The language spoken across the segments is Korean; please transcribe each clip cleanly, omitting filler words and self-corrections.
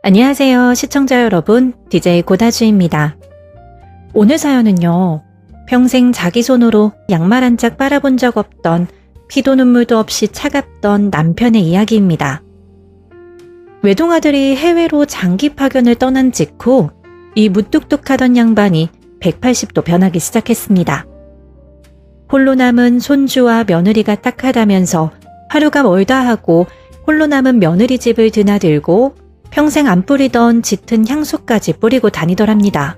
안녕하세요, 시청자 여러분. DJ 고다주입니다. 오늘 사연은요, 평생 자기 손으로 양말 한 짝 빨아본 적 없던 피도 눈물도 없이 차갑던 남편의 이야기입니다. 외동아들이 해외로 장기 파견을 떠난 직후 이 무뚝뚝하던 양반이 180도 변하기 시작했습니다. 홀로 남은 손주와 며느리가 딱하다면서 하루가 멀다 하고 홀로 남은 며느리 집을 드나들고 평생 안 뿌리던 짙은 향수까지 뿌리고 다니더랍니다.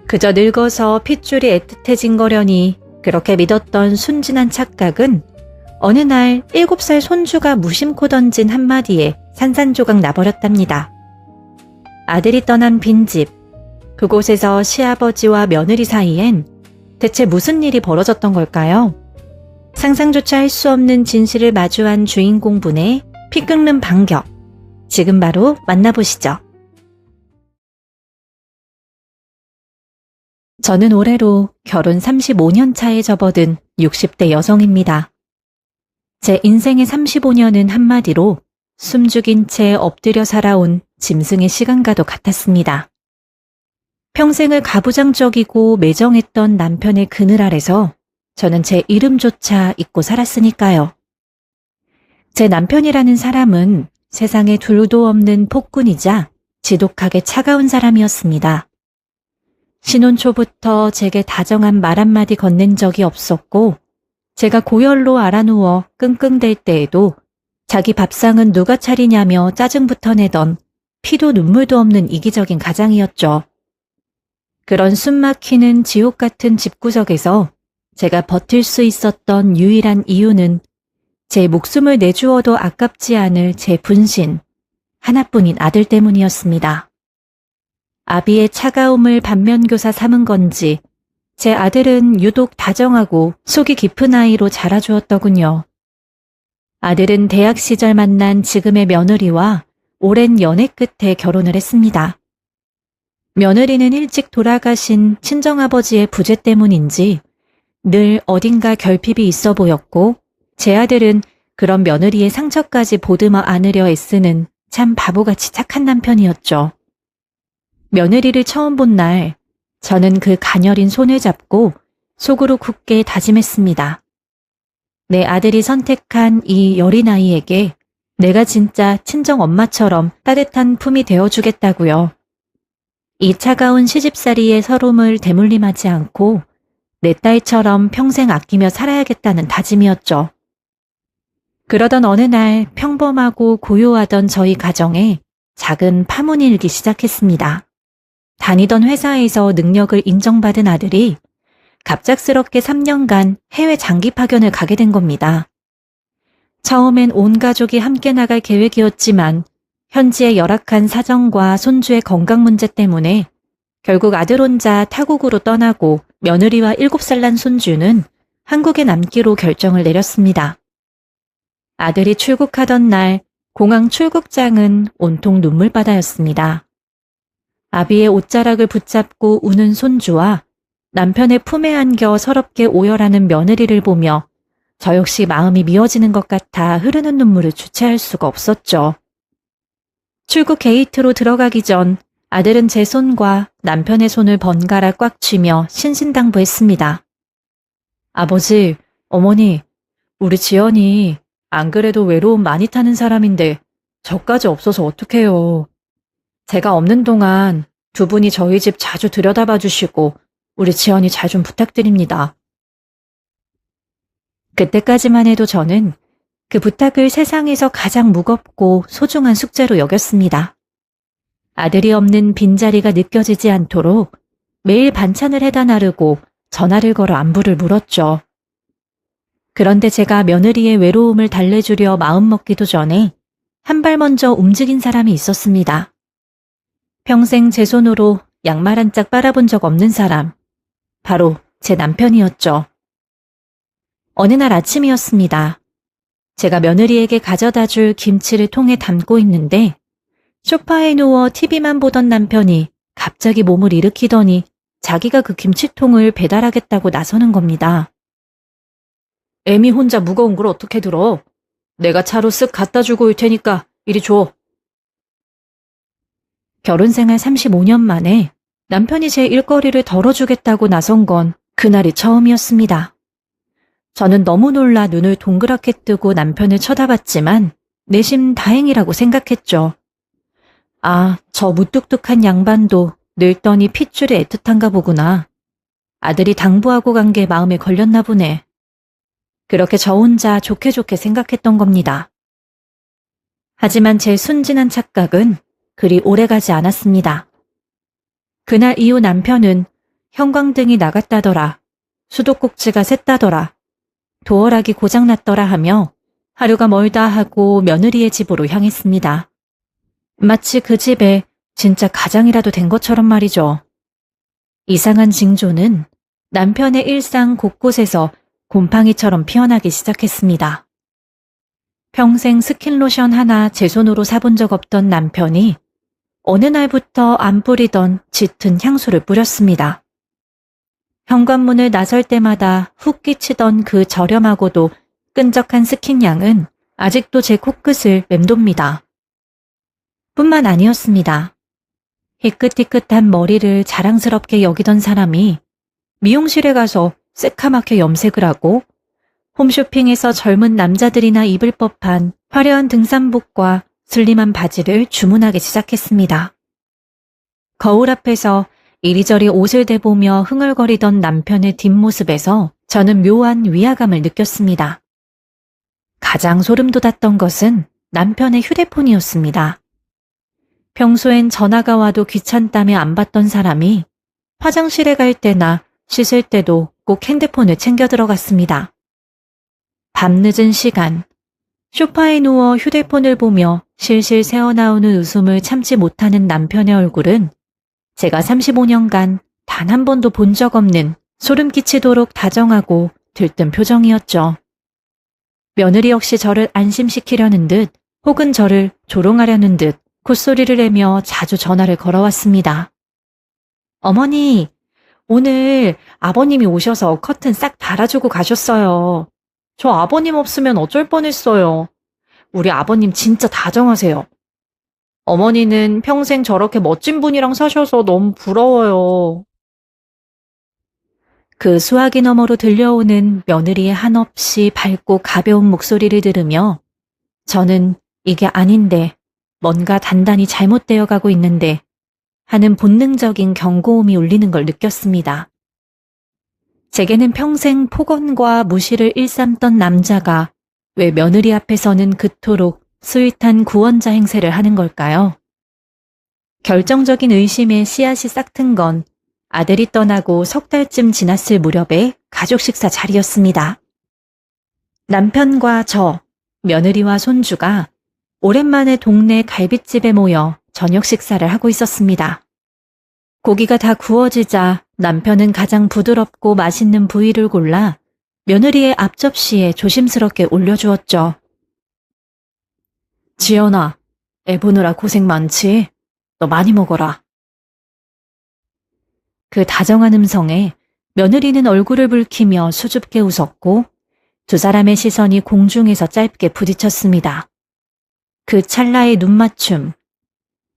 그저 늙어서 핏줄이 애틋해진 거려니 그렇게 믿었던 순진한 착각은 어느 날 7살 손주가 무심코 던진 한마디에 산산조각 나버렸답니다. 아들이 떠난 빈집, 그곳에서 시아버지와 며느리 사이엔 대체 무슨 일이 벌어졌던 걸까요? 상상조차 할 수 없는 진실을 마주한 주인공분의 피 끓는 반격, 지금 바로 만나보시죠. 저는 올해로 결혼 35년 차에 접어든 60대 여성입니다. 제 인생의 35년은 한마디로 숨죽인 채 엎드려 살아온 짐승의 시간과도 같았습니다. 평생을 가부장적이고 매정했던 남편의 그늘 아래서 저는 제 이름조차 잊고 살았으니까요. 제 남편이라는 사람은 세상에 둘도 없는 폭군이자 지독하게 차가운 사람이었습니다. 신혼 초부터 제게 다정한 말 한마디 건넨 적이 없었고 제가 고열로 알아누워 끙끙댈 때에도 자기 밥상은 누가 차리냐며 짜증부터 내던 피도 눈물도 없는 이기적인 가장이었죠. 그런 숨막히는 지옥 같은 집구석에서 제가 버틸 수 있었던 유일한 이유는 제 목숨을 내주어도 아깝지 않을 제 분신, 하나뿐인 아들 때문이었습니다. 아비의 차가움을 반면교사 삼은 건지 제 아들은 유독 다정하고 속이 깊은 아이로 자라주었더군요. 아들은 대학 시절 만난 지금의 며느리와 오랜 연애 끝에 결혼을 했습니다. 며느리는 일찍 돌아가신 친정아버지의 부재 때문인지 늘 어딘가 결핍이 있어 보였고 제 아들은 그런 며느리의 상처까지 보듬어 안으려 애쓰는 참 바보같이 착한 남편이었죠. 며느리를 처음 본 날 저는 그 가녀린 손을 잡고 속으로 굳게 다짐했습니다. 내 아들이 선택한 이 여린 아이에게 내가 진짜 친정 엄마처럼 따뜻한 품이 되어주겠다고요. 이 차가운 시집살이의 서름을 대물림하지 않고 내 딸처럼 평생 아끼며 살아야겠다는 다짐이었죠. 그러던 어느 날 평범하고 고요하던 저희 가정에 작은 파문이 일기 시작했습니다. 다니던 회사에서 능력을 인정받은 아들이 갑작스럽게 3년간 해외 장기 파견을 가게 된 겁니다. 처음엔 온 가족이 함께 나갈 계획이었지만 현지의 열악한 사정과 손주의 건강 문제 때문에 결국 아들 혼자 타국으로 떠나고 며느리와 7살 난 손주는 한국에 남기로 결정을 내렸습니다. 아들이 출국하던 날 공항 출국장은 온통 눈물바다였습니다. 아비의 옷자락을 붙잡고 우는 손주와 남편의 품에 안겨 서럽게 오열하는 며느리를 보며 저 역시 마음이 미어지는 것 같아 흐르는 눈물을 주체할 수가 없었죠. 출국 게이트로 들어가기 전 아들은 제 손과 남편의 손을 번갈아 꽉 쥐며 신신당부했습니다. 아버지, 어머니, 우리 지연이 안 그래도 외로움 많이 타는 사람인데 저까지 없어서 어떡해요. 제가 없는 동안 두 분이 저희 집 자주 들여다봐 주시고 우리 지연이 잘 좀 부탁드립니다. 그때까지만 해도 저는 그 부탁을 세상에서 가장 무겁고 소중한 숙제로 여겼습니다. 아들이 없는 빈자리가 느껴지지 않도록 매일 반찬을 해다 나르고 전화를 걸어 안부를 물었죠. 그런데 제가 며느리의 외로움을 달래주려 마음먹기도 전에 한 발 먼저 움직인 사람이 있었습니다. 평생 제 손으로 양말 한 짝 빨아본 적 없는 사람, 바로 제 남편이었죠. 어느 날 아침이었습니다. 제가 며느리에게 가져다 줄 김치를 통에 담고 있는데 소파에 누워 TV만 보던 남편이 갑자기 몸을 일으키더니 자기가 그 김치통을 배달하겠다고 나서는 겁니다. 애미 혼자 무거운 걸 어떻게 들어? 내가 차로 쓱 갖다 주고 올 테니까 이리 줘. 결혼 생활 35년 만에 남편이 제 일거리를 덜어주겠다고 나선 건 그날이 처음이었습니다. 저는 너무 놀라 눈을 동그랗게 뜨고 남편을 쳐다봤지만 내심 다행이라고 생각했죠. 아, 저 무뚝뚝한 양반도 늙더니 핏줄이 애틋한가 보구나. 아들이 당부하고 간 게 마음에 걸렸나 보네. 그렇게 저 혼자 좋게 좋게 생각했던 겁니다. 하지만 제 순진한 착각은 그리 오래가지 않았습니다. 그날 이후 남편은 형광등이 나갔다더라, 수도꼭지가 샜다더라, 도어락이 고장났더라 하며 하루가 멀다 하고 며느리의 집으로 향했습니다. 마치 그 집에 진짜 가장이라도 된 것처럼 말이죠. 이상한 징조는 남편의 일상 곳곳에서 곰팡이처럼 피어나기 시작했습니다. 평생 스킨로션 하나 제 손으로 사본 적 없던 남편이 어느 날부터 안 뿌리던 짙은 향수를 뿌렸습니다. 현관문을 나설 때마다 훅 끼치던 그 저렴하고도 끈적한 스킨향은 아직도 제 코끝을 맴돕니다. 뿐만 아니었습니다. 희끗희끗한 머리를 자랑스럽게 여기던 사람이 미용실에 가서 새카맣게 염색을 하고 홈쇼핑에서 젊은 남자들이나 입을 법한 화려한 등산복과 슬림한 바지를 주문하기 시작했습니다. 거울 앞에서 이리저리 옷을 대보며 흥얼거리던 남편의 뒷모습에서 저는 묘한 위화감을 느꼈습니다. 가장 소름 돋았던 것은 남편의 휴대폰이었습니다. 평소엔 전화가 와도 귀찮다며 안 받던 사람이 화장실에 갈 때나 씻을 때도 꼭 핸드폰을 챙겨 들어갔습니다. 밤늦은 시간, 소파에 누워 휴대폰을 보며 실실 새어나오는 웃음을 참지 못하는 남편의 얼굴은 제가 35년간 단 한 번도 본 적 없는 소름 끼치도록 다정하고 들뜬 표정이었죠. 며느리 역시 저를 안심시키려는 듯 혹은 저를 조롱하려는 듯 콧소리를 내며 자주 전화를 걸어왔습니다. 어머니, 오늘 아버님이 오셔서 커튼 싹 달아주고 가셨어요. 저 아버님 없으면 어쩔 뻔했어요. 우리 아버님 진짜 다정하세요. 어머니는 평생 저렇게 멋진 분이랑 사셔서 너무 부러워요. 그 수화기 너머로 들려오는 며느리의 한없이 밝고 가벼운 목소리를 들으며 저는 이게 아닌데 뭔가 단단히 잘못되어 가고 있는데 하는 본능적인 경고음이 울리는 걸 느꼈습니다. 제게는 평생 폭언과 무시를 일삼던 남자가 왜 며느리 앞에서는 그토록 스윗한 구원자 행세를 하는 걸까요? 결정적인 의심의 씨앗이 싹튼 건 아들이 떠나고 석 달쯤 지났을 무렵의 가족 식사 자리였습니다. 남편과 저, 며느리와 손주가 오랜만에 동네 갈빗집에 모여 저녁 식사를 하고 있었습니다. 고기가 다 구워지자 남편은 가장 부드럽고 맛있는 부위를 골라 며느리의 앞접시에 조심스럽게 올려주었죠. 지연아, 애 보느라 고생 많지? 너 많이 먹어라. 그 다정한 음성에 며느리는 얼굴을 붉히며 수줍게 웃었고 두 사람의 시선이 공중에서 짧게 부딪혔습니다. 그 찰나의 눈맞춤.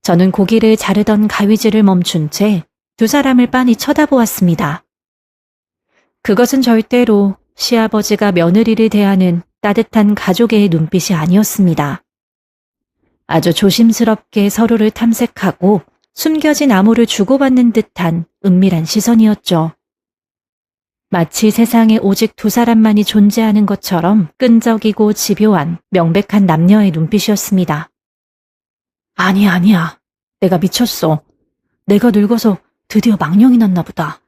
저는 고기를 자르던 가위질을 멈춘 채 두 사람을 빤히 쳐다보았습니다. 그것은 절대로 시아버지가 며느리를 대하는 따뜻한 가족의 눈빛이 아니었습니다. 아주 조심스럽게 서로를 탐색하고 숨겨진 암호를 주고받는 듯한 은밀한 시선이었죠. 마치 세상에 오직 두 사람만이 존재하는 것처럼 끈적이고 집요한 명백한 남녀의 눈빛이었습니다. 아니야. 내가 미쳤어. 내가 늙어서 드디어 망령이 났나 보다.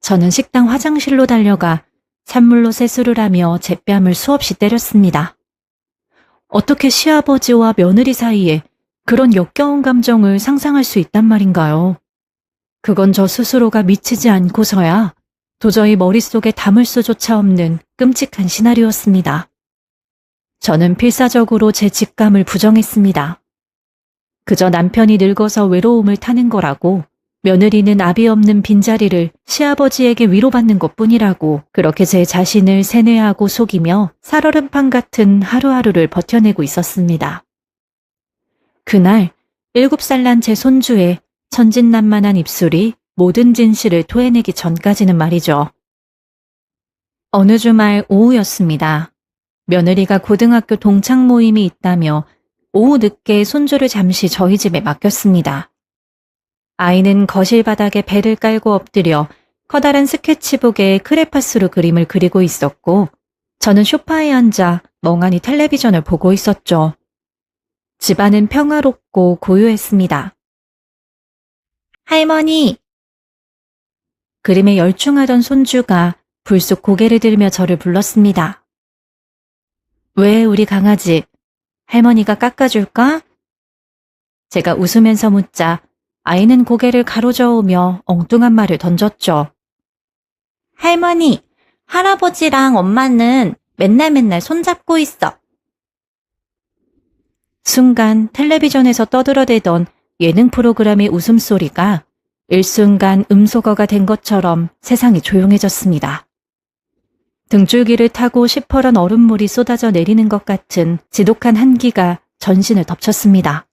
저는 식당 화장실로 달려가 찬물로 세수를 하며 제 뺨을 수없이 때렸습니다. 어떻게 시아버지와 며느리 사이에 그런 역겨운 감정을 상상할 수 있단 말인가요? 그건 저 스스로가 미치지 않고서야 도저히 머릿속에 담을 수조차 없는 끔찍한 시나리오였습니다. 저는 필사적으로 제 직감을 부정했습니다. 그저 남편이 늙어서 외로움을 타는 거라고, 며느리는 아비 없는 빈자리를 시아버지에게 위로받는 것뿐이라고 그렇게 제 자신을 세뇌하고 속이며 살얼음판 같은 하루하루를 버텨내고 있었습니다. 그날 7살 난 제 손주의 천진난만한 입술이 모든 진실을 토해내기 전까지는 말이죠. 어느 주말 오후였습니다. 며느리가 고등학교 동창 모임이 있다며 오후 늦게 손주를 잠시 저희 집에 맡겼습니다. 아이는 거실 바닥에 배를 깔고 엎드려 커다란 스케치북에 크레파스로 그림을 그리고 있었고 저는 소파에 앉아 멍하니 텔레비전을 보고 있었죠. 집안은 평화롭고 고요했습니다. 할머니! 그림에 열중하던 손주가 불쑥 고개를 들며 저를 불렀습니다. 왜 우리 강아지? 할머니가 깎아줄까? 제가 웃으면서 묻자 아이는 고개를 가로저으며 엉뚱한 말을 던졌죠. 할머니, 할아버지랑 엄마는 맨날 손잡고 있어. 순간 텔레비전에서 떠들어대던 예능 프로그램의 웃음소리가 일순간 음소거가 된 것처럼 세상이 조용해졌습니다. 등줄기를 타고 시퍼런 얼음물이 쏟아져 내리는 것 같은 지독한 한기가 전신을 덮쳤습니다.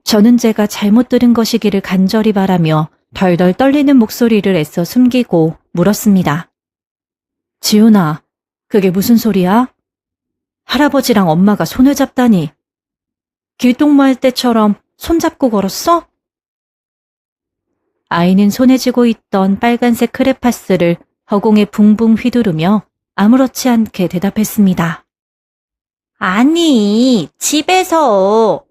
저는 제가 잘못 들은 것이기를 간절히 바라며 덜덜 떨리는 목소리를 애써 숨기고 물었습니다. 지훈아, 그게 무슨 소리야? 할아버지랑 엄마가 손을 잡다니. 길동무할 때처럼 손잡고 걸었어? 아이는 손에 쥐고 있던 빨간색 크레파스를 허공에 붕붕 휘두르며 아무렇지 않게 대답했습니다. 아니, 집에서.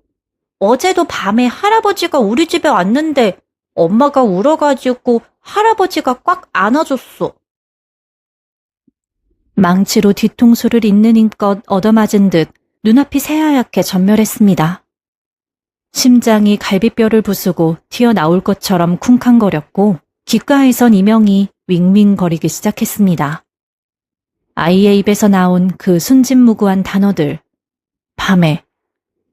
어제도 밤에 할아버지가 우리 집에 왔는데 엄마가 울어가지고 할아버지가 꽉 안아줬어. 망치로 뒤통수를 있는 힘껏 얻어맞은 듯 눈앞이 새하얗게 전멸했습니다. 심장이 갈비뼈를 부수고 튀어나올 것처럼 쿵쾅거렸고 귓가에선 이명이 윙윙거리기 시작했습니다. 아이의 입에서 나온 그 순진무구한 단어들. 밤에,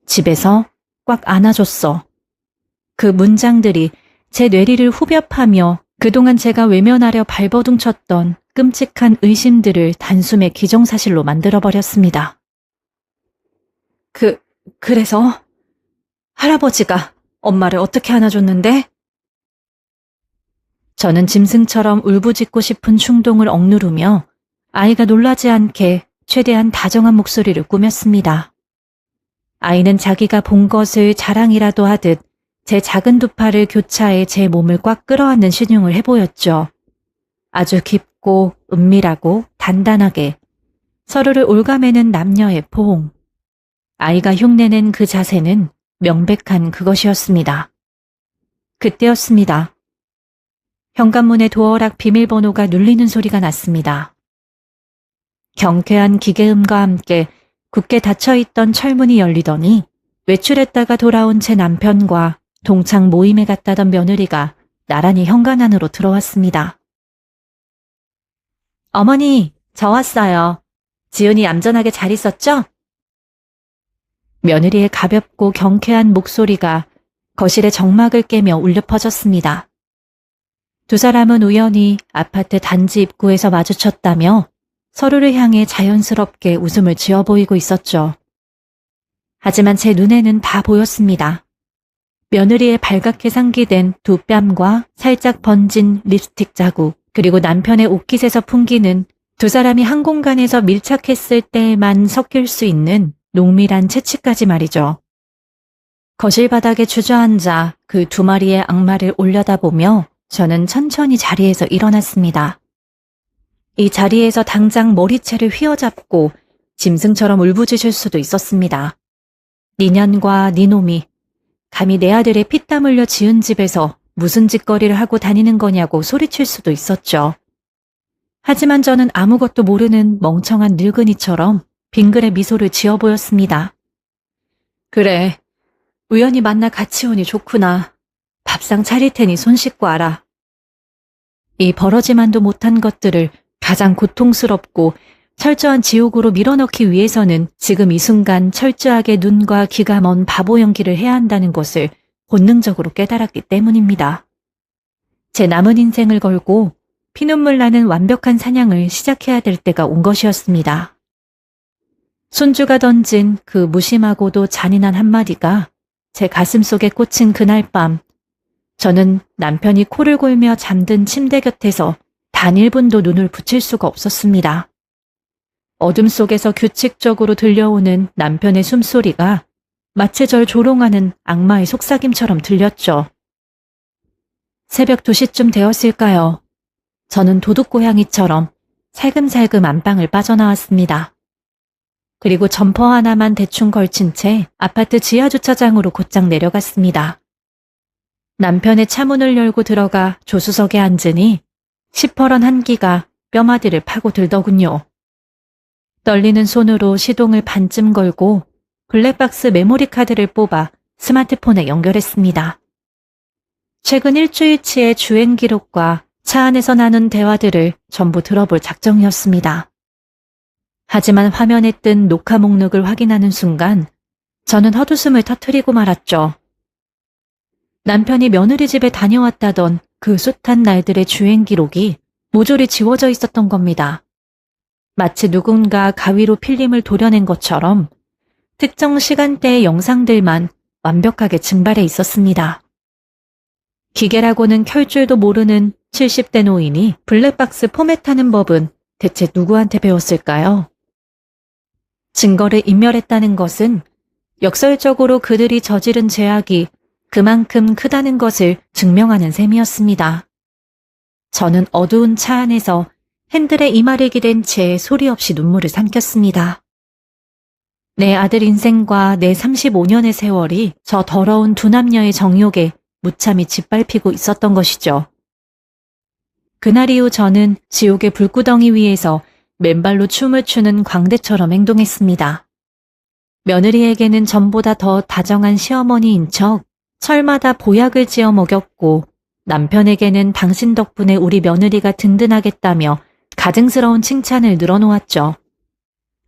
집에서, 꽉 안아줬어. 그 문장들이 제 뇌리를 후벼 파며 그동안 제가 외면하려 발버둥 쳤던 끔찍한 의심들을 단숨에 기정사실로 만들어버렸습니다. 그래서 할아버지가 엄마를 어떻게 안아줬는데? 저는 짐승처럼 울부짖고 싶은 충동을 억누르며 아이가 놀라지 않게 최대한 다정한 목소리를 꾸몄습니다. 아이는 자기가 본 것을 자랑이라도 하듯 제 작은 두 팔을 교차해 제 몸을 꽉 끌어안는 신용을 해보였죠. 아주 깊고 은밀하고 단단하게 서로를 올가매는 남녀의 포옹. 아이가 흉내낸 그 자세는 명백한 그것이었습니다. 그때였습니다. 현관문의 도어락 비밀번호가 눌리는 소리가 났습니다. 경쾌한 기계음과 함께 굳게 닫혀있던 철문이 열리더니 외출했다가 돌아온 제 남편과 동창 모임에 갔다던 며느리가 나란히 현관 안으로 들어왔습니다. 어머니, 저 왔어요. 지훈이 얌전하게 잘 있었죠? 며느리의 가볍고 경쾌한 목소리가 거실의 정막을 깨며 울려 퍼졌습니다. 두 사람은 우연히 아파트 단지 입구에서 마주쳤다며 서로를 향해 자연스럽게 웃음을 지어 보이고 있었죠. 하지만 제 눈에는 다 보였습니다. 며느리의 발갛게 상기된 두 뺨과 살짝 번진 립스틱 자국, 그리고 남편의 옷깃에서 풍기는 두 사람이 한 공간에서 밀착했을 때에만 섞일 수 있는 농밀한 채취까지 말이죠. 거실 바닥에 주저앉아 그 두 마리의 악마를 올려다보며 저는 천천히 자리에서 일어났습니다. 이 자리에서 당장 머리채를 휘어잡고 짐승처럼 울부짖을 수도 있었습니다. 니년과 니놈이 감히 내 아들의 피땀 흘려 지은 집에서 무슨 짓거리를 하고 다니는 거냐고 소리칠 수도 있었죠. 하지만 저는 아무것도 모르는 멍청한 늙은이처럼 빙그레 미소를 지어 보였습니다. 그래, 우연히 만나 같이 오니 좋구나. 밥상 차릴 테니 손 씻고 와라. 이 버러지만도 못한 것들을 가장 고통스럽고 철저한 지옥으로 밀어넣기 위해서는 지금 이 순간 철저하게 눈과 귀가 먼 바보 연기를 해야 한다는 것을 본능적으로 깨달았기 때문입니다. 제 남은 인생을 걸고 피눈물 나는 완벽한 사냥을 시작해야 될 때가 온 것이었습니다. 손주가 던진 그 무심하고도 잔인한 한마디가 제 가슴속에 꽂힌 그날 밤, 저는 남편이 코를 골며 잠든 침대 곁에서 단 1분도 눈을 붙일 수가 없었습니다. 어둠 속에서 규칙적으로 들려오는 남편의 숨소리가 마치 절 조롱하는 악마의 속삭임처럼 들렸죠. 새벽 2시쯤 되었을까요? 저는 도둑고양이처럼 살금살금 안방을 빠져나왔습니다. 그리고 점퍼 하나만 대충 걸친 채 아파트 지하주차장으로 곧장 내려갔습니다. 남편의 차문을 열고 들어가 조수석에 앉으니 시퍼런 한기가 뼈마디를 파고들더군요. 떨리는 손으로 시동을 반쯤 걸고 블랙박스 메모리 카드를 뽑아 스마트폰에 연결했습니다. 최근 일주일치의 주행 기록과 차 안에서 나눈 대화들을 전부 들어볼 작정이었습니다. 하지만 화면에 뜬 녹화 목록을 확인하는 순간 저는 헛웃음을 터뜨리고 말았죠. 남편이 며느리 집에 다녀왔다던 그 숱한 날들의 주행 기록이 모조리 지워져 있었던 겁니다. 마치 누군가 가위로 필름을 도려낸 것처럼 특정 시간대의 영상들만 완벽하게 증발해 있었습니다. 기계라고는 켤 줄도 모르는 70대 노인이 블랙박스 포맷하는 법은 대체 누구한테 배웠을까요? 증거를 인멸했다는 것은 역설적으로 그들이 저지른 죄악이 그만큼 크다는 것을 증명하는 셈이었습니다. 저는 어두운 차 안에서 핸들에 이마를 기댄 채 소리 없이 눈물을 삼켰습니다. 내 아들 인생과 내 35년의 세월이 저 더러운 두 남녀의 정욕에 무참히 짓밟히고 있었던 것이죠. 그날 이후 저는 지옥의 불구덩이 위에서 맨발로 춤을 추는 광대처럼 행동했습니다. 며느리에게는 전보다 더 다정한 시어머니인 척 철마다 보약을 지어 먹였고 남편에게는 당신 덕분에 우리 며느리가 든든하겠다며 가증스러운 칭찬을 늘어놓았죠.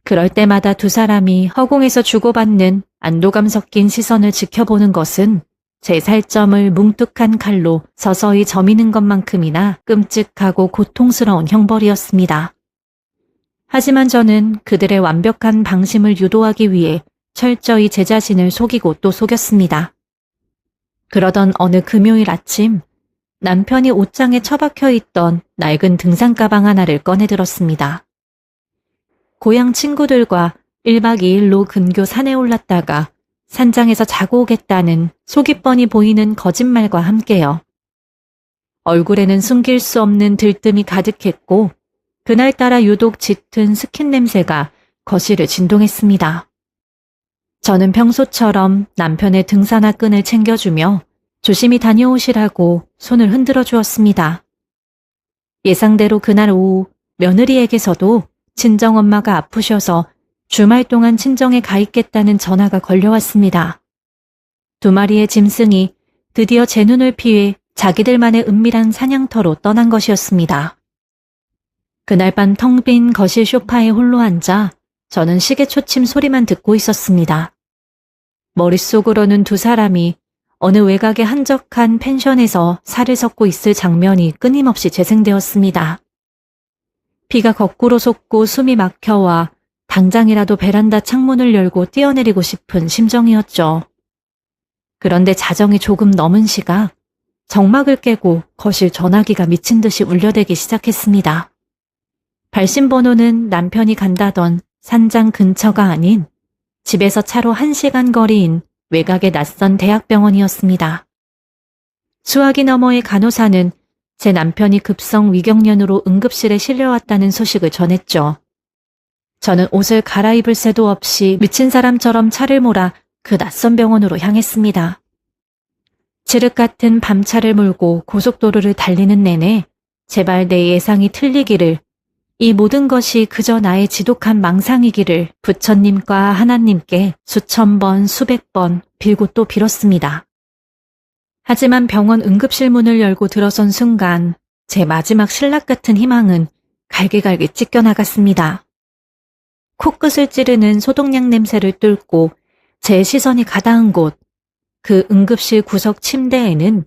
그럴 때마다 두 사람이 허공에서 주고받는 안도감 섞인 시선을 지켜보는 것은 제 살점을 뭉툭한 칼로 서서히 저미는 것만큼이나 끔찍하고 고통스러운 형벌이었습니다. 하지만 저는 그들의 완벽한 방심을 유도하기 위해 철저히 제 자신을 속이고 또 속였습니다. 그러던 어느 금요일 아침, 남편이 옷장에 처박혀 있던 낡은 등산 가방 하나를 꺼내 들었습니다. 고향 친구들과 1박 2일로 근교 산에 올랐다가 산장에서 자고 오겠다는 속이 뻔히 보이는 거짓말과 함께요. 얼굴에는 숨길 수 없는 들뜸이 가득했고 그날따라 유독 짙은 스킨 냄새가 거실을 진동했습니다. 저는 평소처럼 남편의 등산화 끈을 챙겨주며 조심히 다녀오시라고 손을 흔들어 주었습니다. 예상대로 그날 오후 며느리에게서도 친정엄마가 아프셔서 주말 동안 친정에 가 있겠다는 전화가 걸려왔습니다. 두 마리의 짐승이 드디어 제 눈을 피해 자기들만의 은밀한 사냥터로 떠난 것이었습니다. 그날 밤 텅 빈 거실 소파에 홀로 앉아 저는 시계 초침 소리만 듣고 있었습니다. 머릿속으로는 두 사람이 어느 외곽의 한적한 펜션에서 살을 섞고 있을 장면이 끊임없이 재생되었습니다. 피가 거꾸로 솟고 숨이 막혀와 당장이라도 베란다 창문을 열고 뛰어내리고 싶은 심정이었죠. 그런데 자정이 조금 넘은 시각, 정막을 깨고 거실 전화기가 미친 듯이 울려대기 시작했습니다. 발신번호는 남편이 간다던 산장 근처가 아닌 집에서 차로 1시간 거리인 외곽의 낯선 대학병원이었습니다. 수화기 너머의 간호사는 제 남편이 급성 위경련으로 응급실에 실려왔다는 소식을 전했죠. 저는 옷을 갈아입을 새도 없이 미친 사람처럼 차를 몰아 그 낯선 병원으로 향했습니다. 칠흑 같은 밤차를 몰고 고속도로를 달리는 내내 제발 내 예상이 틀리기를, 이 모든 것이 그저 나의 지독한 망상이기를 부처님과 하나님께 수천 번, 수백 번 빌고 또 빌었습니다. 하지만 병원 응급실 문을 열고 들어선 순간 제 마지막 신락 같은 희망은 갈기갈기 찢겨나갔습니다. 코끝을 찌르는 소독약 냄새를 뚫고 제 시선이 가닿은 곳, 그 응급실 구석 침대에는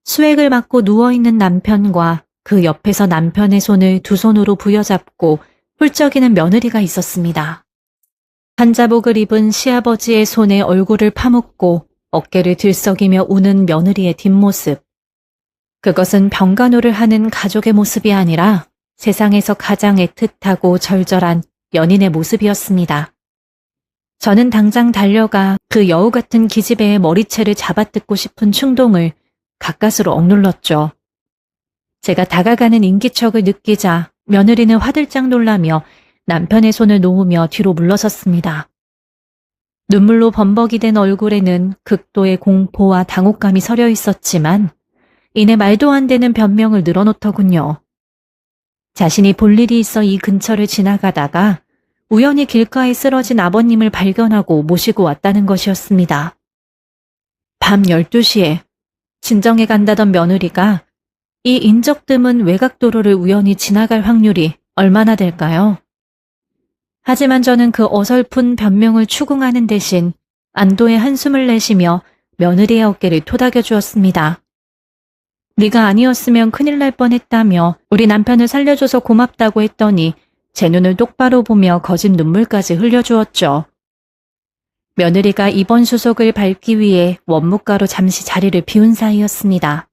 수액을 맞고 누워있는 남편과 그 옆에서 남편의 손을 두 손으로 부여잡고 훌쩍이는 며느리가 있었습니다. 한자복을 입은 시아버지의 손에 얼굴을 파묻고 어깨를 들썩이며 우는 며느리의 뒷모습. 그것은 병간호를 하는 가족의 모습이 아니라 세상에서 가장 애틋하고 절절한 연인의 모습이었습니다. 저는 당장 달려가 그 여우 같은 기집애의 머리채를 잡아뜯고 싶은 충동을 가까스로 억눌렀죠. 제가 다가가는 인기척을 느끼자 며느리는 화들짝 놀라며 남편의 손을 놓으며 뒤로 물러섰습니다. 눈물로 범벅이 된 얼굴에는 극도의 공포와 당혹감이 서려 있었지만 이내 말도 안 되는 변명을 늘어놓더군요. 자신이 볼 일이 있어 이 근처를 지나가다가 우연히 길가에 쓰러진 아버님을 발견하고 모시고 왔다는 것이었습니다. 밤 12시에 친정에 간다던 며느리가 이 인적 드문 외곽도로를 우연히 지나갈 확률이 얼마나 될까요? 하지만 저는 그 어설픈 변명을 추궁하는 대신 안도의 한숨을 내쉬며 며느리의 어깨를 토닥여 주었습니다. 네가 아니었으면 큰일 날 뻔했다며 우리 남편을 살려줘서 고맙다고 했더니 제 눈을 똑바로 보며 거짓 눈물까지 흘려주었죠. 며느리가 입원 수속을 밟기 위해 원무가로 잠시 자리를 비운 사이였습니다.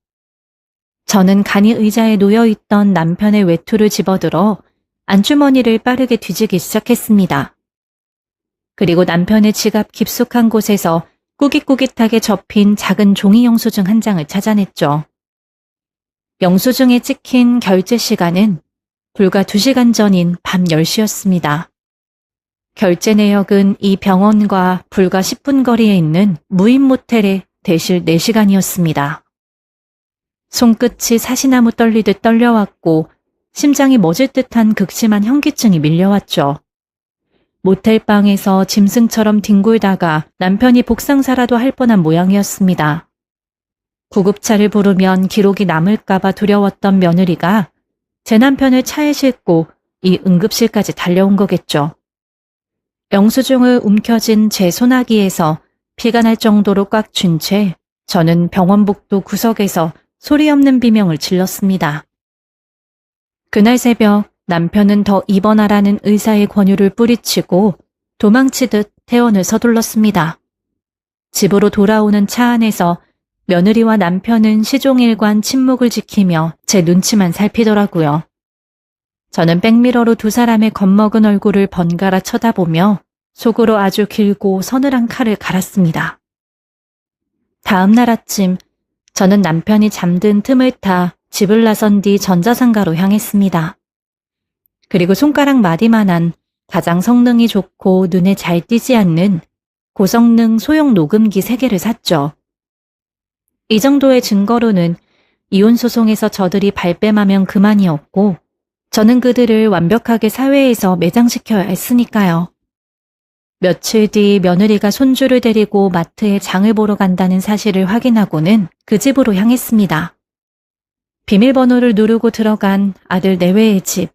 저는 간이 의자에 놓여있던 남편의 외투를 집어들어 안주머니를 빠르게 뒤지기 시작했습니다. 그리고 남편의 지갑 깊숙한 곳에서 꾸깃꾸깃하게 접힌 작은 종이 영수증 한 장을 찾아냈죠. 영수증에 찍힌 결제 시간은 불과 2시간 전인 밤 10시였습니다. 결제 내역은 이 병원과 불과 10분 거리에 있는 무인 모텔의 대실 4시간이었습니다. 손끝이 사시나무 떨리듯 떨려왔고 심장이 멎을 듯한 극심한 현기증이 밀려왔죠. 모텔방에서 짐승처럼 뒹굴다가 남편이 복상사라도 할 뻔한 모양이었습니다. 구급차를 부르면 기록이 남을까봐 두려웠던 며느리가 제 남편을 차에 싣고 이 응급실까지 달려온 거겠죠. 영수증을 움켜쥔 제 소나기에서 피가 날 정도로 꽉 쥔 채 저는 병원 복도 구석에서 소리 없는 비명을 질렀습니다. 그날 새벽 남편은 더 입원하라는 의사의 권유를 뿌리치고 도망치듯 퇴원을 서둘렀습니다. 집으로 돌아오는 차 안에서 며느리와 남편은 시종일관 침묵을 지키며 제 눈치만 살피더라고요. 저는 백미러로 두 사람의 겁먹은 얼굴을 번갈아 쳐다보며 속으로 아주 길고 서늘한 칼을 갈았습니다. 다음 날 아침 저는 남편이 잠든 틈을 타 집을 나선 뒤 전자상가로 향했습니다. 그리고 손가락 마디만한 가장 성능이 좋고 눈에 잘 띄지 않는 고성능 소형 녹음기 3개를 샀죠. 이 정도의 증거로는 이혼 소송에서 저들이 발뺌하면 그만이었고 저는 그들을 완벽하게 사회에서 매장시켜야 했으니까요. 며칠 뒤 며느리가 손주를 데리고 마트에 장을 보러 간다는 사실을 확인하고는 그 집으로 향했습니다. 비밀번호를 누르고 들어간 아들 내외의 집.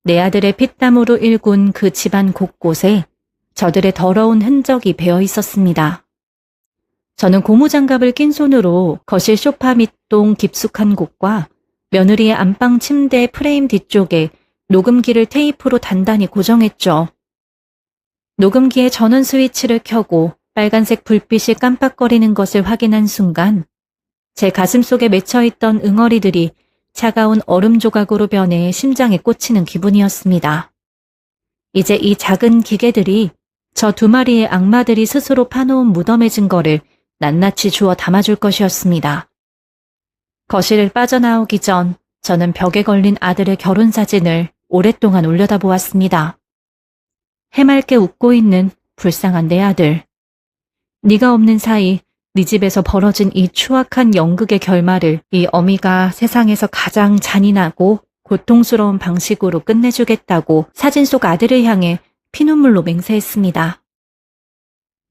내 아들의 피땀으로 일군 그 집안 곳곳에 저들의 더러운 흔적이 배어 있었습니다. 저는 고무장갑을 낀 손으로 거실 소파 밑동 깊숙한 곳과 며느리의 안방 침대 프레임 뒤쪽에 녹음기를 테이프로 단단히 고정했죠. 녹음기의 전원 스위치를 켜고 빨간색 불빛이 깜빡거리는 것을 확인한 순간 제 가슴속에 맺혀있던 응어리들이 차가운 얼음 조각으로 변해 심장에 꽂히는 기분이었습니다. 이제 이 작은 기계들이 저 2마리의 악마들이 스스로 파놓은 무덤의 증거를 낱낱이 주워 담아줄 것이었습니다. 거실을 빠져나오기 전 저는 벽에 걸린 아들의 결혼 사진을 오랫동안 올려다보았습니다. 해맑게 웃고 있는 불쌍한 내 아들. 네가 없는 사이 네 집에서 벌어진 이 추악한 연극의 결말을 이 어미가 세상에서 가장 잔인하고 고통스러운 방식으로 끝내주겠다고 사진 속 아들을 향해 피눈물로 맹세했습니다.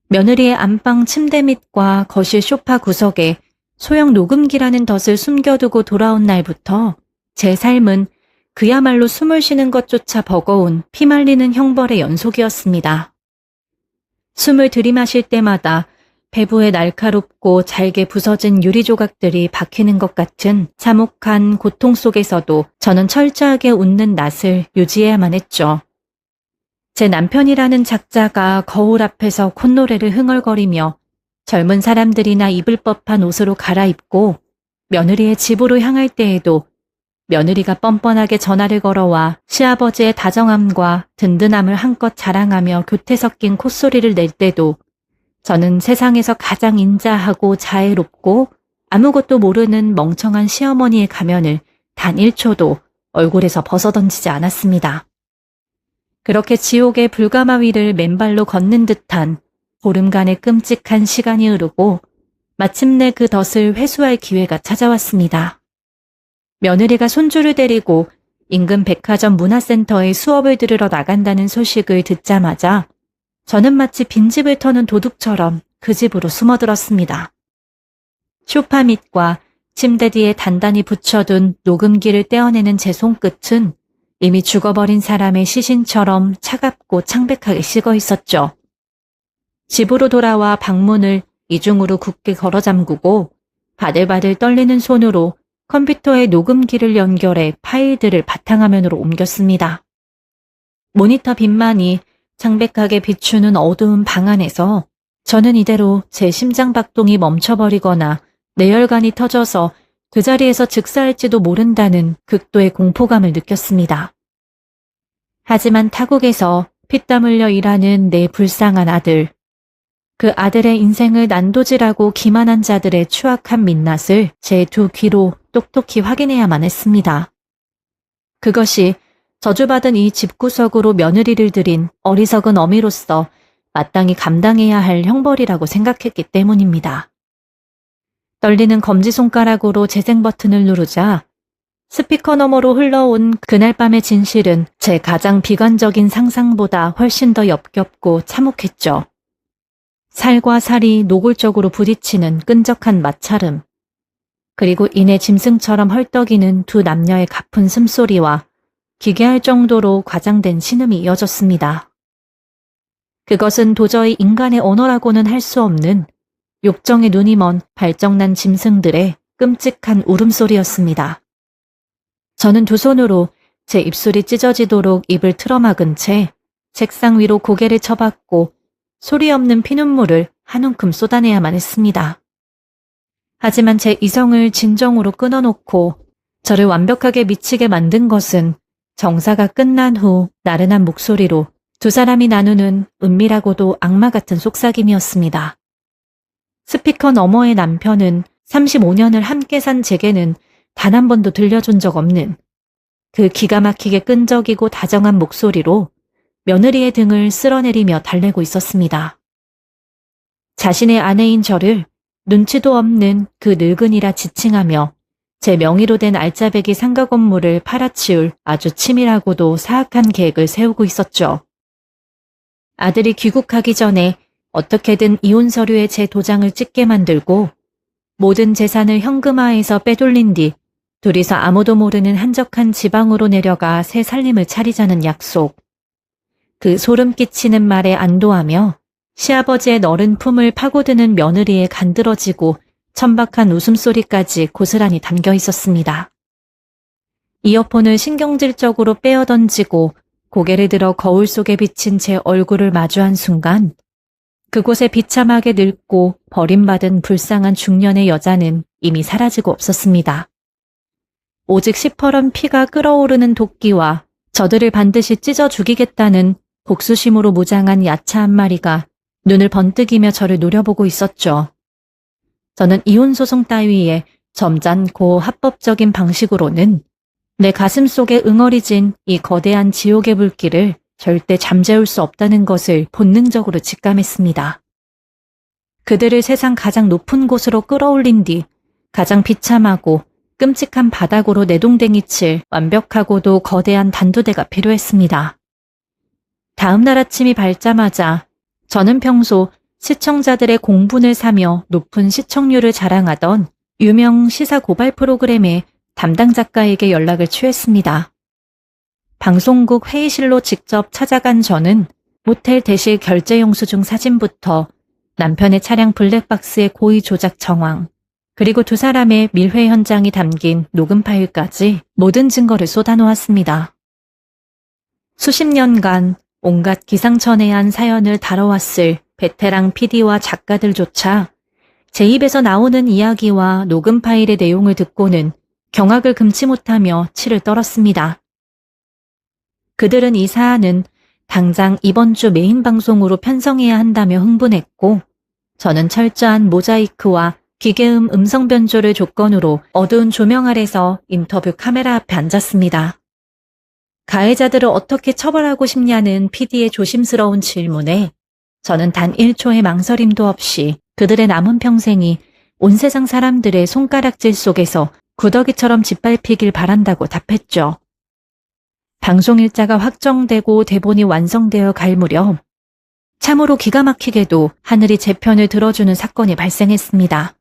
며느리의 안방 침대 밑과 거실 소파 구석에 소형 녹음기라는 덫을 숨겨두고 돌아온 날부터 제 삶은 그야말로 숨을 쉬는 것조차 버거운 피말리는 형벌의 연속이었습니다. 숨을 들이마실 때마다 배부에 날카롭고 잘게 부서진 유리 조각들이 박히는 것 같은 참혹한 고통 속에서도 저는 철저하게 웃는 낯을 유지해야만 했죠. 제 남편이라는 작자가 거울 앞에서 콧노래를 흥얼거리며 젊은 사람들이나 입을 법한 옷으로 갈아입고 며느리의 집으로 향할 때에도 며느리가 뻔뻔하게 전화를 걸어와 시아버지의 다정함과 든든함을 한껏 자랑하며 교태 섞인 콧소리를 낼 때도 저는 세상에서 가장 인자하고 자애롭고 아무것도 모르는 멍청한 시어머니의 가면을 단 1초도 얼굴에서 벗어던지지 않았습니다. 그렇게 지옥의 불가마 위를 맨발로 걷는 듯한 보름간의 끔찍한 시간이 흐르고 마침내 그 덫을 회수할 기회가 찾아왔습니다. 며느리가 손주를 데리고 인근 백화점 문화센터에 수업을 들으러 나간다는 소식을 듣자마자 저는 마치 빈집을 터는 도둑처럼 그 집으로 숨어들었습니다. 소파 밑과 침대 뒤에 단단히 붙여둔 녹음기를 떼어내는 제 손끝은 이미 죽어버린 사람의 시신처럼 차갑고 창백하게 식어 있었죠. 집으로 돌아와 방문을 이중으로 굳게 걸어 잠그고 바들바들 떨리는 손으로 컴퓨터에 녹음기를 연결해 파일들을 바탕화면으로 옮겼습니다. 모니터 빛만이 창백하게 비추는 어두운 방 안에서 저는 이대로 제 심장박동이 멈춰버리거나 뇌혈관이 터져서 그 자리에서 즉사할지도 모른다는 극도의 공포감을 느꼈습니다. 하지만 타국에서 피땀 흘려 일하는 내 불쌍한 아들, 그 아들의 인생을 난도질하고 기만한 자들의 추악한 민낯을 제 두 귀로 똑똑히 확인해야만 했습니다. 그것이 저주받은 이 집구석으로 며느리를 들인 어리석은 어미로서 마땅히 감당해야 할 형벌이라고 생각했기 때문입니다. 떨리는 검지손가락으로 재생 버튼을 누르자 스피커 너머로 흘러온 그날 밤의 진실은 제 가장 비관적인 상상보다 훨씬 더 역겹고 참혹했죠. 살과 살이 노골적으로 부딪히는 끈적한 마찰음, 그리고 이내 짐승처럼 헐떡이는 두 남녀의 가쁜 숨소리와 기괴할 정도로 과장된 신음이 이어졌습니다. 그것은 도저히 인간의 언어라고는 할 수 없는 욕정에 눈이 먼 발정난 짐승들의 끔찍한 울음소리였습니다. 저는 두 손으로 제 입술이 찢어지도록 입을 틀어막은 채 책상 위로 고개를 쳐박고 소리 없는 피눈물을 한 움큼 쏟아내야만 했습니다. 하지만 제 이성을 진정으로 끊어놓고 저를 완벽하게 미치게 만든 것은 정사가 끝난 후 나른한 목소리로 두 사람이 나누는 은밀하고도 악마 같은 속삭임이었습니다. 스피커 너머의 남편은 35년을 함께 산 제게는 단 한 번도 들려준 적 없는 그 기가 막히게 끈적이고 다정한 목소리로 며느리의 등을 쓸어내리며 달래고 있었습니다. 자신의 아내인 저를 눈치도 없는 그 늙은이라 지칭하며 제 명의로 된 알짜배기 상가 건물을 팔아치울 아주 치밀하고도 사악한 계획을 세우고 있었죠. 아들이 귀국하기 전에 어떻게든 이혼 서류에 제 도장을 찍게 만들고 모든 재산을 현금화해서 빼돌린 뒤 둘이서 아무도 모르는 한적한 지방으로 내려가 새 살림을 차리자는 약속. 그 소름 끼치는 말에 안도하며 시아버지의 너른 품을 파고드는 며느리의 간드러지고 천박한 웃음소리까지 고스란히 담겨 있었습니다. 이어폰을 신경질적으로 빼어 던지고 고개를 들어 거울 속에 비친 제 얼굴을 마주한 순간 그곳에 비참하게 늙고 버림받은 불쌍한 중년의 여자는 이미 사라지고 없었습니다. 오직 시퍼런 피가 끓어오르는 도끼와 저들을 반드시 찢어 죽이겠다는 복수심으로 무장한 야차 한 마리가 눈을 번뜩이며 저를 노려보고 있었죠. 저는 이혼소송 따위의 점잖고 합법적인 방식으로는 내 가슴 속에 응어리진 이 거대한 지옥의 불길을 절대 잠재울 수 없다는 것을 본능적으로 직감했습니다. 그들을 세상 가장 높은 곳으로 끌어올린 뒤 가장 비참하고 끔찍한 바닥으로 내동댕이칠 완벽하고도 거대한 단두대가 필요했습니다. 다음 날 아침이 밝자마자 저는 평소 시청자들의 공분을 사며 높은 시청률을 자랑하던 유명 시사 고발 프로그램의 담당 작가에게 연락을 취했습니다. 방송국 회의실로 직접 찾아간 저는 모텔 대실 결제 영수증 사진부터 남편의 차량 블랙박스의 고의 조작 정황, 그리고 두 사람의 밀회 현장이 담긴 녹음 파일까지 모든 증거를 쏟아놓았습니다. 수십 년간 온갖 기상천외한 사연을 다뤄왔을 베테랑 PD와 작가들조차 제 입에서 나오는 이야기와 녹음 파일의 내용을 듣고는 경악을 금치 못하며 치를 떨었습니다. 그들은 이 사안은 당장 이번 주 메인 방송으로 편성해야 한다며 흥분했고, 저는 철저한 모자이크와 기계음 음성 변조를 조건으로 어두운 조명 아래서 인터뷰 카메라 앞에 앉았습니다. 가해자들을 어떻게 처벌하고 싶냐는 PD의 조심스러운 질문에 저는 단 1초의 망설임도 없이 그들의 남은 평생이 온 세상 사람들의 손가락질 속에서 구더기처럼 짓밟히길 바란다고 답했죠. 방송 일자가 확정되고 대본이 완성되어 갈 무렵 참으로 기가 막히게도 하늘이 제 편을 들어주는 사건이 발생했습니다.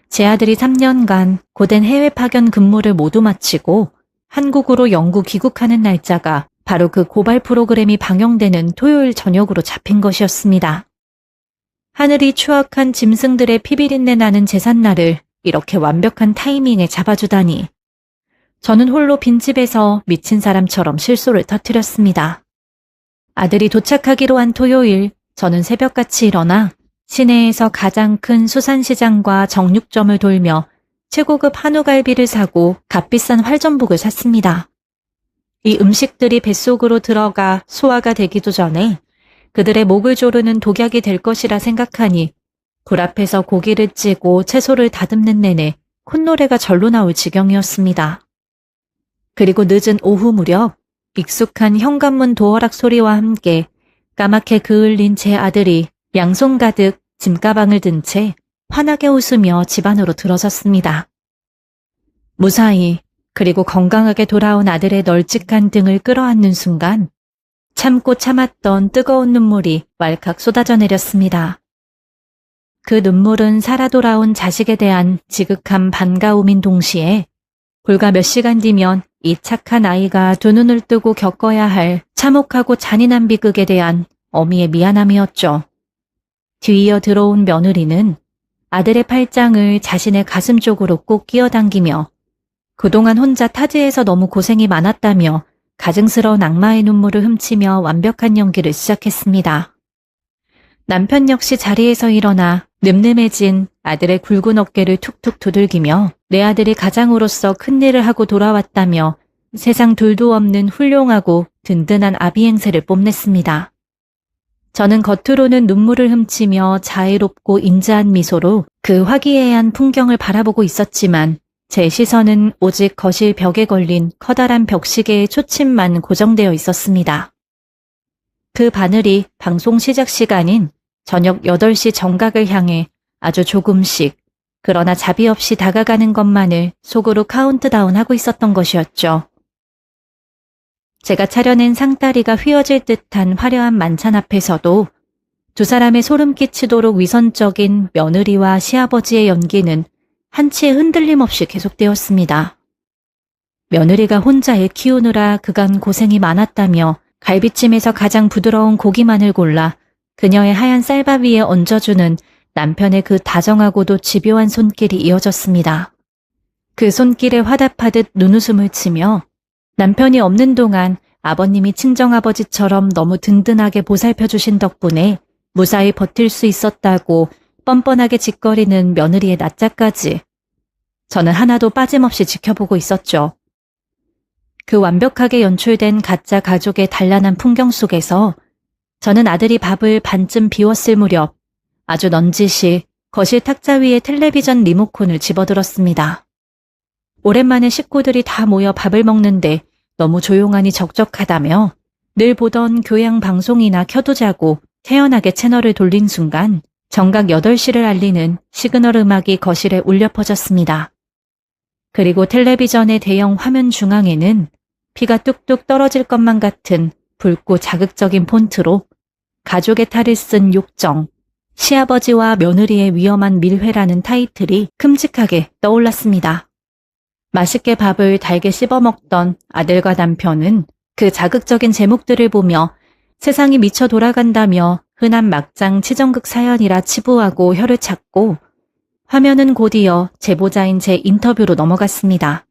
제 아들이 3년간 고된 해외 파견 근무를 모두 마치고 한국으로 영구 귀국하는 날짜가 바로 그 고발 프로그램이 방영되는 토요일 저녁으로 잡힌 것이었습니다. 하늘이 추악한 짐승들의 피비린내 나는 제삿날을 이렇게 완벽한 타이밍에 잡아주다니. 저는 홀로 빈집에서 미친 사람처럼 실소를 터뜨렸습니다. 아들이 도착하기로 한 토요일, 저는 새벽같이 일어나 시내에서 가장 큰 수산시장과 정육점을 돌며 최고급 한우갈비를 사고 값비싼 활전복을 샀습니다. 이 음식들이 뱃속으로 들어가 소화가 되기도 전에 그들의 목을 조르는 독약이 될 것이라 생각하니 불 앞에서 고기를 찌고 채소를 다듬는 내내 콧노래가 절로 나올 지경이었습니다. 그리고 늦은 오후 무렵 익숙한 현관문 도어락 소리와 함께 까맣게 그을린 제 아들이 양손 가득 짐가방을 든 채 환하게 웃으며 집 안으로 들어섰습니다. 무사히 그리고 건강하게 돌아온 아들의 널찍한 등을 끌어안는 순간 참고 참았던 뜨거운 눈물이 왈칵 쏟아져 내렸습니다. 그 눈물은 살아 돌아온 자식에 대한 지극한 반가움인 동시에 불과 몇 시간 뒤면 이 착한 아이가 두 눈을 뜨고 겪어야 할 참혹하고 잔인한 비극에 대한 어미의 미안함이었죠. 뒤이어 들어온 며느리는 아들의 팔짱을 자신의 가슴 쪽으로 꼭 끼어당기며 그동안 혼자 타지에서 너무 고생이 많았다며 가증스러운 악마의 눈물을 훔치며 완벽한 연기를 시작했습니다. 남편 역시 자리에서 일어나 늠름해진 아들의 굵은 어깨를 툭툭 두들기며 내 아들이 가장으로서 큰일을 하고 돌아왔다며 세상 둘도 없는 훌륭하고 든든한 아비 행세를 뽐냈습니다. 저는 겉으로는 눈물을 훔치며 자애롭고 인자한 미소로 그 화기애애한 풍경을 바라보고 있었지만 제 시선은 오직 거실 벽에 걸린 커다란 벽시계의 초침만 고정되어 있었습니다. 그 바늘이 방송 시작 시간인 저녁 8시 정각을 향해 아주 조금씩 그러나 자비 없이 다가가는 것만을 속으로 카운트다운하고 있었던 것이었죠. 제가 차려낸 상다리가 휘어질 듯한 화려한 만찬 앞에서도 두 사람의 소름 끼치도록 위선적인 며느리와 시아버지의 연기는 한치의 흔들림 없이 계속되었습니다. 며느리가 혼자 애 키우느라 그간 고생이 많았다며 갈비찜에서 가장 부드러운 고기만을 골라 그녀의 하얀 쌀밥 위에 얹어주는 남편의 그 다정하고도 집요한 손길이 이어졌습니다. 그 손길에 화답하듯 눈웃음을 치며 남편이 없는 동안 아버님이 친정아버지처럼 너무 든든하게 보살펴주신 덕분에 무사히 버틸 수 있었다고 뻔뻔하게 짓거리는 며느리의 낯짝까지 저는 하나도 빠짐없이 지켜보고 있었죠. 그 완벽하게 연출된 가짜 가족의 단란한 풍경 속에서 저는 아들이 밥을 반쯤 비웠을 무렵 아주 넌지시 거실 탁자 위에 텔레비전 리모컨을 집어들었습니다. 오랜만에 식구들이 다 모여 밥을 먹는데 너무 조용하니 적적하다며 늘 보던 교양 방송이나 켜두자고 태연하게 채널을 돌린 순간 정각 8시를 알리는 시그널 음악이 거실에 울려 퍼졌습니다. 그리고 텔레비전의 대형 화면 중앙에는 피가 뚝뚝 떨어질 것만 같은 붉고 자극적인 폰트로 가족의 탈을 쓴 욕정, 시아버지와 며느리의 위험한 밀회라는 타이틀이 큼직하게 떠올랐습니다. 맛있게 밥을 달게 씹어먹던 아들과 남편은 그 자극적인 제목들을 보며 세상이 미쳐 돌아간다며 흔한 막장 치정극 사연이라 치부하고 혀를 찾고 화면은 곧이어 제보자인 제 인터뷰로 넘어갔습니다.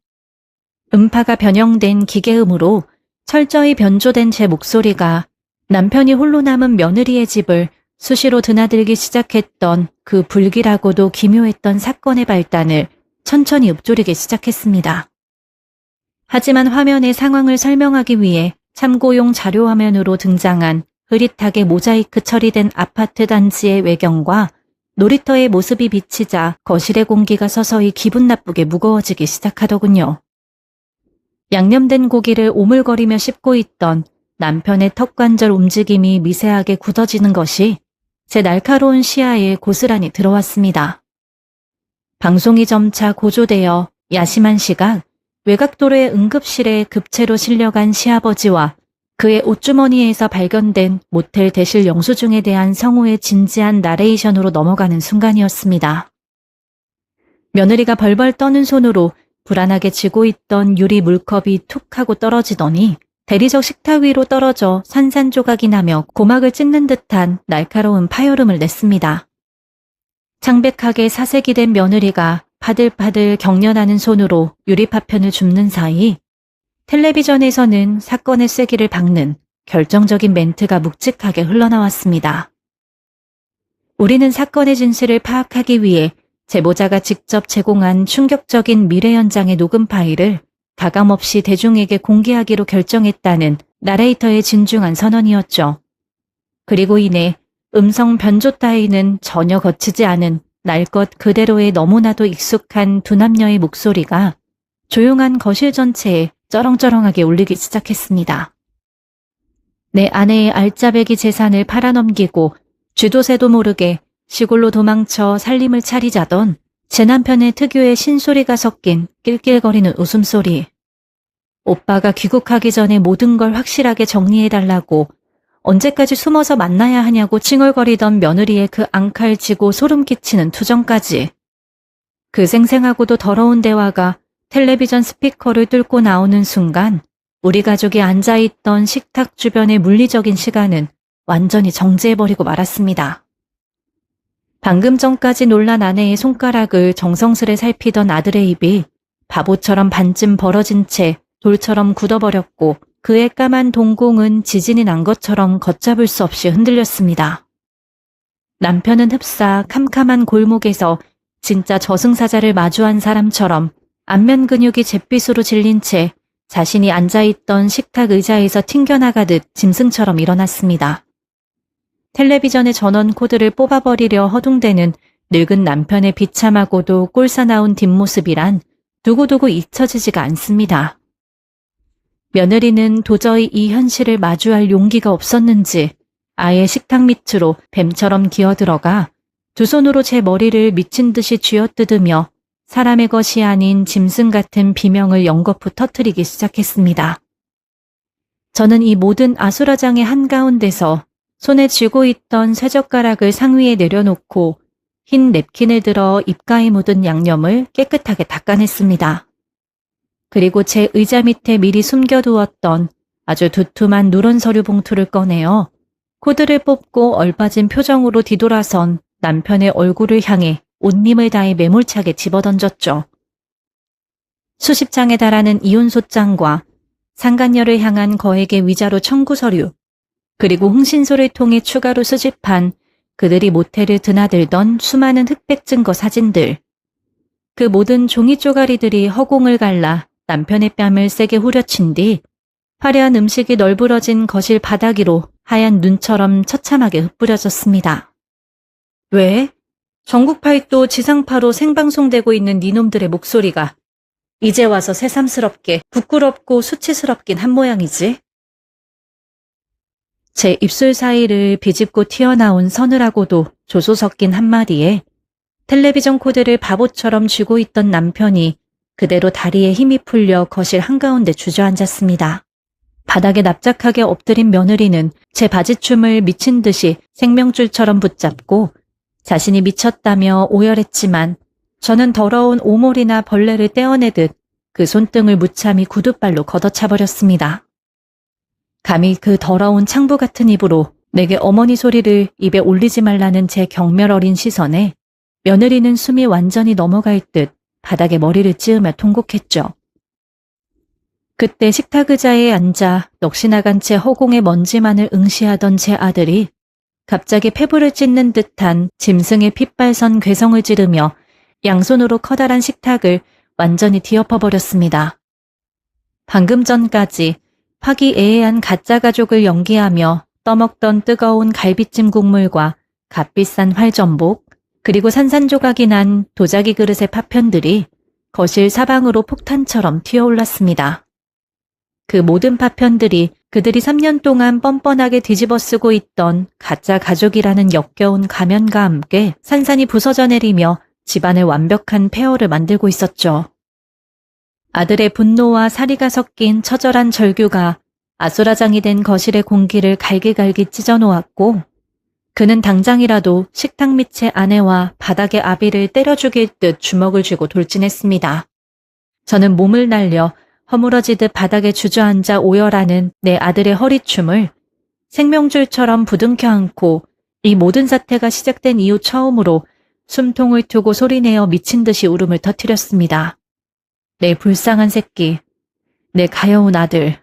음파가 변형된 기계음으로 철저히 변조된 제 목소리가 남편이 홀로 남은 며느리의 집을 수시로 드나들기 시작했던 그 불길하고도 기묘했던 사건의 발단을 천천히 읊조리기 시작했습니다. 하지만 화면의 상황을 설명하기 위해 참고용 자료화면으로 등장한 흐릿하게 모자이크 처리된 아파트 단지의 외경과 놀이터의 모습이 비치자 거실의 공기가 서서히 기분 나쁘게 무거워지기 시작하더군요. 양념된 고기를 오물거리며 씹고 있던 남편의 턱관절 움직임이 미세하게 굳어지는 것이 제 날카로운 시야에 고스란히 들어왔습니다. 방송이 점차 고조되어 야심한 시각, 외곽도로의 응급실에 급체로 실려간 시아버지와 그의 옷주머니에서 발견된 모텔 대실 영수증에 대한 성우의 진지한 나레이션으로 넘어가는 순간이었습니다. 며느리가 벌벌 떠는 손으로 불안하게 쥐고 있던 유리 물컵이 툭 하고 떨어지더니 대리석 식탁 위로 떨어져 산산조각이 나며 고막을 찢는 듯한 날카로운 파열음을 냈습니다. 창백하게 사색이 된 며느리가 파들파들 격렬하는 손으로 유리파편을 줍는 사이 텔레비전에서는 사건의 쐐기를 박는 결정적인 멘트가 묵직하게 흘러나왔습니다. 우리는 사건의 진실을 파악하기 위해 제보자가 직접 제공한 충격적인 미래 현장의 녹음 파일을 가감없이 대중에게 공개하기로 결정했다는 나레이터의 진중한 선언이었죠. 그리고 이내 음성 변조 따위는 전혀 거치지 않은 날 것 그대로의 너무나도 익숙한 두 남녀의 목소리가 조용한 거실 전체에 쩌렁쩌렁하게 울리기 시작했습니다. 내 아내의 알짜배기 재산을 팔아넘기고 쥐도새도 모르게 시골로 도망쳐 살림을 차리자던 제 남편의 특유의 신소리가 섞인 낄낄거리는 웃음소리. 오빠가 귀국하기 전에 모든 걸 확실하게 정리해달라고 언제까지 숨어서 만나야 하냐고 칭얼거리던 며느리의 그 앙칼지고 소름 끼치는 투정까지. 그 생생하고도 더러운 대화가 텔레비전 스피커를 뚫고 나오는 순간 우리 가족이 앉아있던 식탁 주변의 물리적인 시간은 완전히 정지해버리고 말았습니다. 방금 전까지 놀란 아내의 손가락을 정성스레 살피던 아들의 입이 바보처럼 반쯤 벌어진 채 돌처럼 굳어버렸고 그의 까만 동공은 지진이 난 것처럼 걷잡을 수 없이 흔들렸습니다. 남편은 흡사 캄캄한 골목에서 진짜 저승사자를 마주한 사람처럼 안면 근육이 잿빛으로 질린 채 자신이 앉아있던 식탁 의자에서 튕겨나가듯 짐승처럼 일어났습니다. 텔레비전의 전원 코드를 뽑아버리려 허둥대는 늙은 남편의 비참하고도 꼴사나운 뒷모습이란 두고두고 잊혀지지가 않습니다. 며느리는 도저히 이 현실을 마주할 용기가 없었는지 아예 식탁 밑으로 뱀처럼 기어들어가 두 손으로 제 머리를 미친 듯이 쥐어뜯으며 사람의 것이 아닌 짐승 같은 비명을 연거푸 터뜨리기 시작했습니다. 저는 이 모든 아수라장의 한가운데서 손에 쥐고 있던 쇠젓가락을 상위에 내려놓고 흰 냅킨을 들어 입가에 묻은 양념을 깨끗하게 닦아냈습니다. 그리고 제 의자 밑에 미리 숨겨두었던 아주 두툼한 누런 서류 봉투를 꺼내어 코드를 뽑고 얼빠진 표정으로 뒤돌아선 남편의 얼굴을 향해 온 힘을 다해 매몰차게 집어던졌죠. 수십 장에 달하는 이혼소장과 상간녀를 향한 거액의 위자료 청구 서류, 그리고 흥신소를 통해 추가로 수집한 그들이 모텔을 드나들던 수많은 흑백 증거 사진들. 그 모든 종이 쪼가리들이 허공을 갈라 남편의 뺨을 세게 후려친 뒤 화려한 음식이 널브러진 거실 바닥 위로 하얀 눈처럼 처참하게 흩뿌려졌습니다. 왜? 전국파익도 지상파로 생방송되고 있는 니놈들의 목소리가 이제 와서 새삼스럽게 부끄럽고 수치스럽긴 한 모양이지? 제 입술 사이를 비집고 튀어나온 서늘하고도 조소 섞인 한마디에 텔레비전 코드를 바보처럼 쥐고 있던 남편이 그대로 다리에 힘이 풀려 거실 한가운데 주저앉았습니다. 바닥에 납작하게 엎드린 며느리는 제 바지춤을 미친 듯이 생명줄처럼 붙잡고 자신이 미쳤다며 오열했지만 저는 더러운 오몰이나 벌레를 떼어내듯 그 손등을 무참히 구두발로 걷어차버렸습니다. 감히 그 더러운 창부 같은 입으로 내게 어머니 소리를 입에 올리지 말라는 제 경멸 어린 시선에 며느리는 숨이 완전히 넘어갈 듯 바닥에 머리를 찌으며 통곡했죠. 그때 식탁 의자에 앉아 넋이 나간 채 허공의 먼지만을 응시하던 제 아들이 갑자기 폐부를 찢는 듯한 짐승의 핏발선 괴성을 지르며 양손으로 커다란 식탁을 완전히 뒤엎어버렸습니다. 방금 전까지 화기애애한 가짜 가족을 연기하며 떠먹던 뜨거운 갈비찜 국물과 값비싼 활전복, 그리고 산산조각이 난 도자기 그릇의 파편들이 거실 사방으로 폭탄처럼 튀어올랐습니다. 그 모든 파편들이 그들이 3년 동안 뻔뻔하게 뒤집어 쓰고 있던 가짜 가족이라는 역겨운 가면과 함께 산산이 부서져 내리며 집안을 완벽한 폐허를 만들고 있었죠. 아들의 분노와 사리가 섞인 처절한 절규가 아수라장이 된 거실의 공기를 갈기갈기 찢어놓았고, 그는 당장이라도 식탁 밑의 아내와 바닥의 아비를 때려 죽일 듯 주먹을 쥐고 돌진했습니다. 저는 몸을 날려 허물어지듯 바닥에 주저앉아 오열하는 내 아들의 허리춤을 생명줄처럼 부둥켜 안고 이 모든 사태가 시작된 이후 처음으로 숨통을 트고 소리내어 미친 듯이 울음을 터뜨렸습니다. 내 불쌍한 새끼, 내 가여운 아들,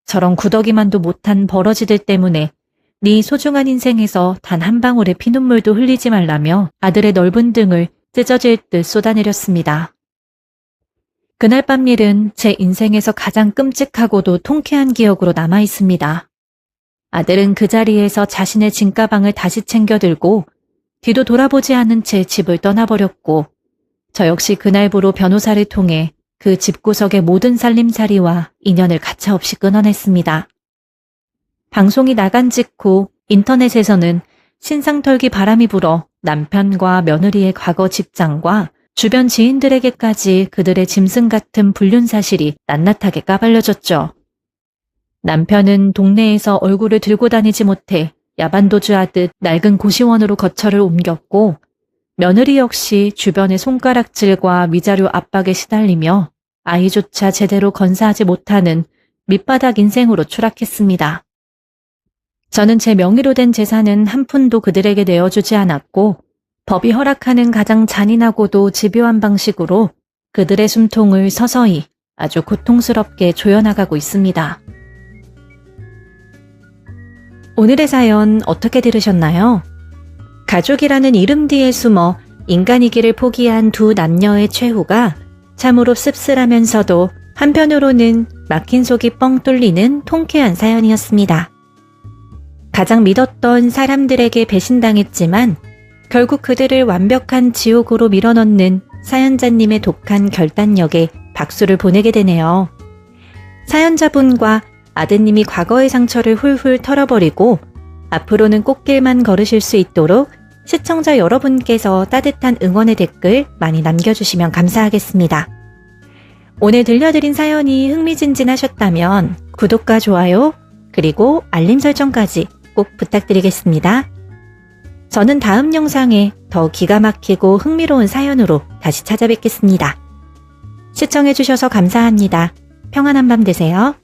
저런 구더기만도 못한 버러지들 때문에 네 소중한 인생에서 단 한 방울의 피눈물도 흘리지 말라며 아들의 넓은 등을 찢어질 듯 쏟아내렸습니다. 그날 밤 일은 제 인생에서 가장 끔찍하고도 통쾌한 기억으로 남아있습니다. 아들은 그 자리에서 자신의 짐가방을 다시 챙겨 들고 뒤도 돌아보지 않은 채 집을 떠나버렸고, 저 역시 그날부로 변호사를 통해 그 집구석의 모든 살림살이와 인연을 가차없이 끊어냈습니다. 방송이 나간 직후 인터넷에서는 신상털기 바람이 불어 남편과 며느리의 과거 직장과 주변 지인들에게까지 그들의 짐승 같은 불륜 사실이 낱낱하게 까발려졌죠. 남편은 동네에서 얼굴을 들고 다니지 못해 야반도주하듯 낡은 고시원으로 거처를 옮겼고, 며느리 역시 주변의 손가락질과 위자료 압박에 시달리며 아이조차 제대로 건사하지 못하는 밑바닥 인생으로 추락했습니다. 저는 제 명의로 된 재산은 한 푼도 그들에게 내어주지 않았고, 법이 허락하는 가장 잔인하고도 집요한 방식으로 그들의 숨통을 서서히 아주 고통스럽게 조여나가고 있습니다. 오늘의 사연 어떻게 들으셨나요? 가족이라는 이름 뒤에 숨어 인간이기를 포기한 두 남녀의 최후가 참으로 씁쓸하면서도 한편으로는 막힌 속이 뻥 뚫리는 통쾌한 사연이었습니다. 가장 믿었던 사람들에게 배신당했지만 결국 그들을 완벽한 지옥으로 밀어넣는 사연자님의 독한 결단력에 박수를 보내게 되네요. 사연자분과 아드님이 과거의 상처를 훌훌 털어버리고 앞으로는 꽃길만 걸으실 수 있도록 시청자 여러분께서 따뜻한 응원의 댓글 많이 남겨주시면 감사하겠습니다. 오늘 들려드린 사연이 흥미진진하셨다면 구독과 좋아요, 그리고 알림 설정까지 꼭 부탁드리겠습니다. 저는 다음 영상에 더 기가 막히고 흥미로운 사연으로 다시 찾아뵙겠습니다. 시청해주셔서 감사합니다. 평안한 밤 되세요.